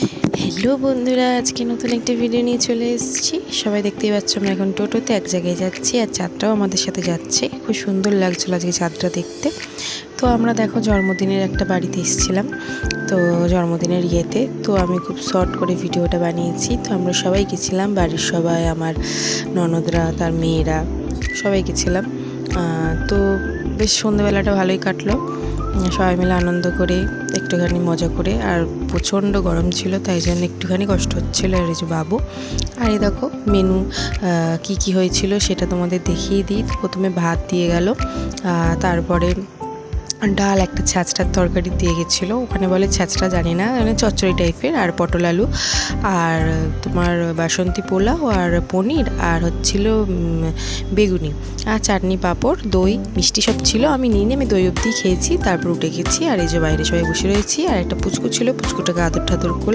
Hello বন্ধুরা, আজকে নতুন একটা ভিডিও নিয়ে চলে এসেছি। সবাই দেখতেই পাচ্ছ আমরা এখন টোটোতে এক জায়গায় যাচ্ছি, আর চাঁদটাও আমাদের সাথে যাচ্ছে। খুব সুন্দর লাগছিল আজকে চাঁদটা দেখতে। তো আমরা দেখো জন্মদিনের একটা বাড়িতে এসেছিলাম, তো জন্মদিনের ইয়েতে। তো আমি খুব শর্ট করে ভিডিওটা বানিয়েছি। তো আমরা সবাই গেছিলাম, বাড়ির সবাই, আমার ননদরা, তার মেয়েরা, সবাই গেছিলাম। তো বেশ সন্ধ্যেবেলাটা ভালোই কাটলো, সবাই মিলে আনন্দ করে একটুখানি মজা করে। আর প্রচণ্ড গরম ছিল, তাই জন্য একটুখানি কষ্ট হচ্ছিলো। আর এই যে বাবু, আর এই দেখো মেনু কি কি হয়েছিল সেটা তোমাদের দেখিয়ে দিই। প্রথমে ভাত দিয়ে গেল, তারপরে ডাল, একটা ছ্যাঁচড়ার তরকারি দিয়ে গেছিলো, ওখানে বলে ছ্যাঁচড়া জানি না, মানে চচ্চড়ি টাইপের, আর পটল আলু, আর তোমার বাসন্তী পোলাও, আর পনির, আর হচ্ছিল বেগুনি, আর চাটনি, পাঁপড়, দই, মিষ্টি সব ছিল। আমি নিয়ে আমি দই অবধি খেয়েছি, তারপর উঠে গেছি। আর এই যে বাইরে সবাই বসে রয়েছি, আর একটা পুচকু ছিল, পুচকুটাকে আদর ঠাদর করলাম।